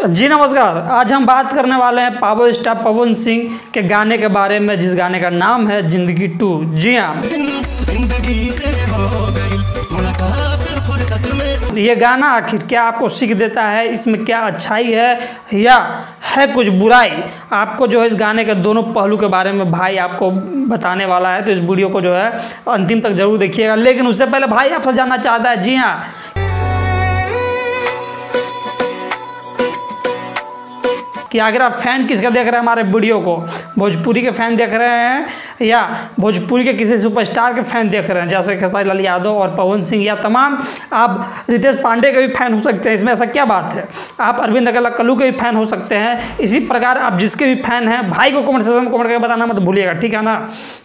जी नमस्कार। आज हम बात करने वाले हैं पावर स्टार पवन सिंह के गाने के बारे में, जिस गाने का नाम है जिंदगी 2। जी हाँ, ये गाना आखिर क्या आपको सीख देता है, इसमें क्या अच्छाई है या है कुछ बुराई, आपको जो है इस गाने के दोनों पहलू के बारे में भाई आपको बताने वाला है। तो इस वीडियो को जो है अंतिम तक जरूर देखिएगा। लेकिन उससे पहले भाई आपसे जानना चाहता है, जी हाँ, कि अगर आप फैन किसका देख रहे हैं हमारे वीडियो को, भोजपुरी के फैन देख रहे हैं या भोजपुरी के किसी सुपरस्टार के फैन देख रहे हैं, जैसे खेसारी लाल यादव और पवन सिंह, या तमाम आप रितेश पांडे के भी फैन हो सकते हैं, इसमें ऐसा क्या बात है। आप अरविंद अकेला कल्लू के भी फैन हो सकते हैं। इसी प्रकार आप जिसके भी फैन हैं भाई को कमेंट सेक्शन में कमेंट करके बताना मत भूलिएगा, ठीक है ना।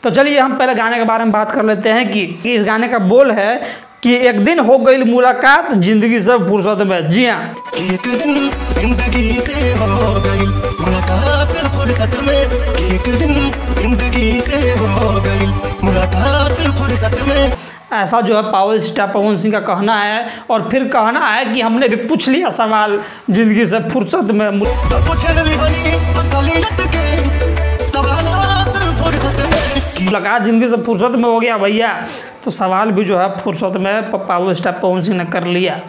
तो चलिए हम पहले गाने के बारे में बात कर लेते हैं कि इस गाने का बोल है कि एक दिन हो गई मुलाकात जिंदगी से फुर्सत में। जी हाँ, एक दिन जिंदगी से हो गई मुलाकात फुर्सत में, एक दिन जिंदगी से हो गई मुलाकात फुर्सत में। ऐसा जो है पावर स्टार पवन सिंह का कहना है। और फिर कहना है कि हमने भी पूछ लिया सवाल जिंदगी से फुर्सत में, मुलाकात जिंदगी से फुर्सत में हो गया भैया, तो सवाल भी जो है फुर्सत में पावर स्टार पवन सिंह ने कर लिया।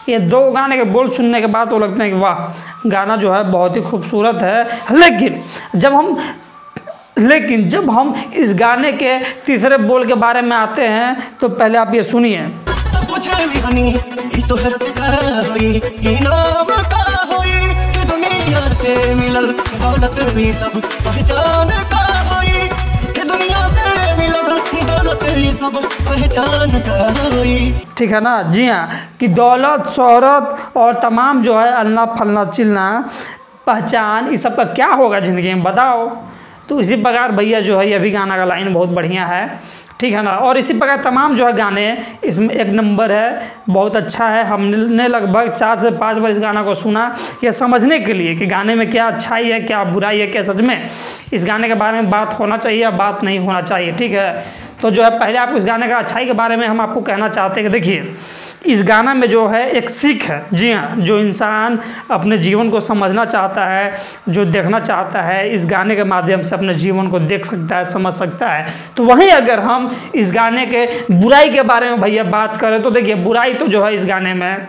ये दो गाने के बोल सुनने के बाद तो लगते हैं कि वाह, गाना जो है बहुत ही खूबसूरत है। लेकिन जब हम इस गाने के तीसरे बोल के बारे में आते हैं तो पहले आप ये सुनिए। ठीक है ना। जी हाँ, कि दौलत शोहरत और तमाम जो है अल्लाह फलना चिलना पहचान, इस सब का क्या होगा ज़िंदगी में बताओ। तो इसी प्रकार भैया जो है ये भी गाना का लाइन बहुत बढ़िया है, ठीक है ना। और इसी प्रकार तमाम जो है गाने इसमें एक नंबर है, बहुत अच्छा है। हमने लगभग 4 से 5 बार इस गाना को सुना, ये समझने के लिए कि गाने में क्या अच्छाई है, क्या बुराई है, क्या सच में इस गाने के बारे में बात होना चाहिए या बात नहीं होना चाहिए, ठीक है। तो जो है पहले आपको इस गाने का अच्छाई के बारे में हम आपको कहना चाहते हैं कि देखिए, इस गाना में जो है एक सीख है। जी हाँ, जो इंसान अपने जीवन को समझना चाहता है, जो देखना चाहता है, इस गाने के माध्यम से अपने जीवन को देख सकता है, समझ सकता है। तो वहीं अगर हम इस गाने के बुराई के बारे में भैया बात करें तो देखिए, बुराई तो जो है इस गाने में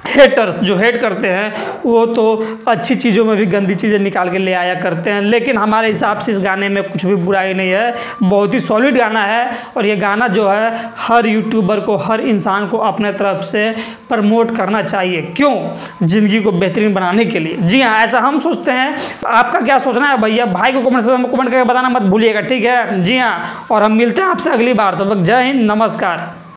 हेटर्स जो हेट करते हैं वो तो अच्छी चीज़ों में भी गंदी चीज़ें निकाल के ले आया करते हैं। लेकिन हमारे हिसाब से इस गाने में कुछ भी बुराई नहीं है, बहुत ही सॉलिड गाना है। और ये गाना जो है हर यूट्यूबर को, हर इंसान को अपने तरफ से प्रमोट करना चाहिए। क्यों? ज़िंदगी को बेहतरीन बनाने के लिए। जी हाँ, ऐसा हम सोचते हैं। आपका क्या सोचना है भैया? भाई को कमेंट सेक्शन में कमेंट करके बताना मत भूलिएगा, ठीक है। जी हाँ, और हम मिलते हैं आपसे अगली बार। तब तक जय हिंद, नमस्कार।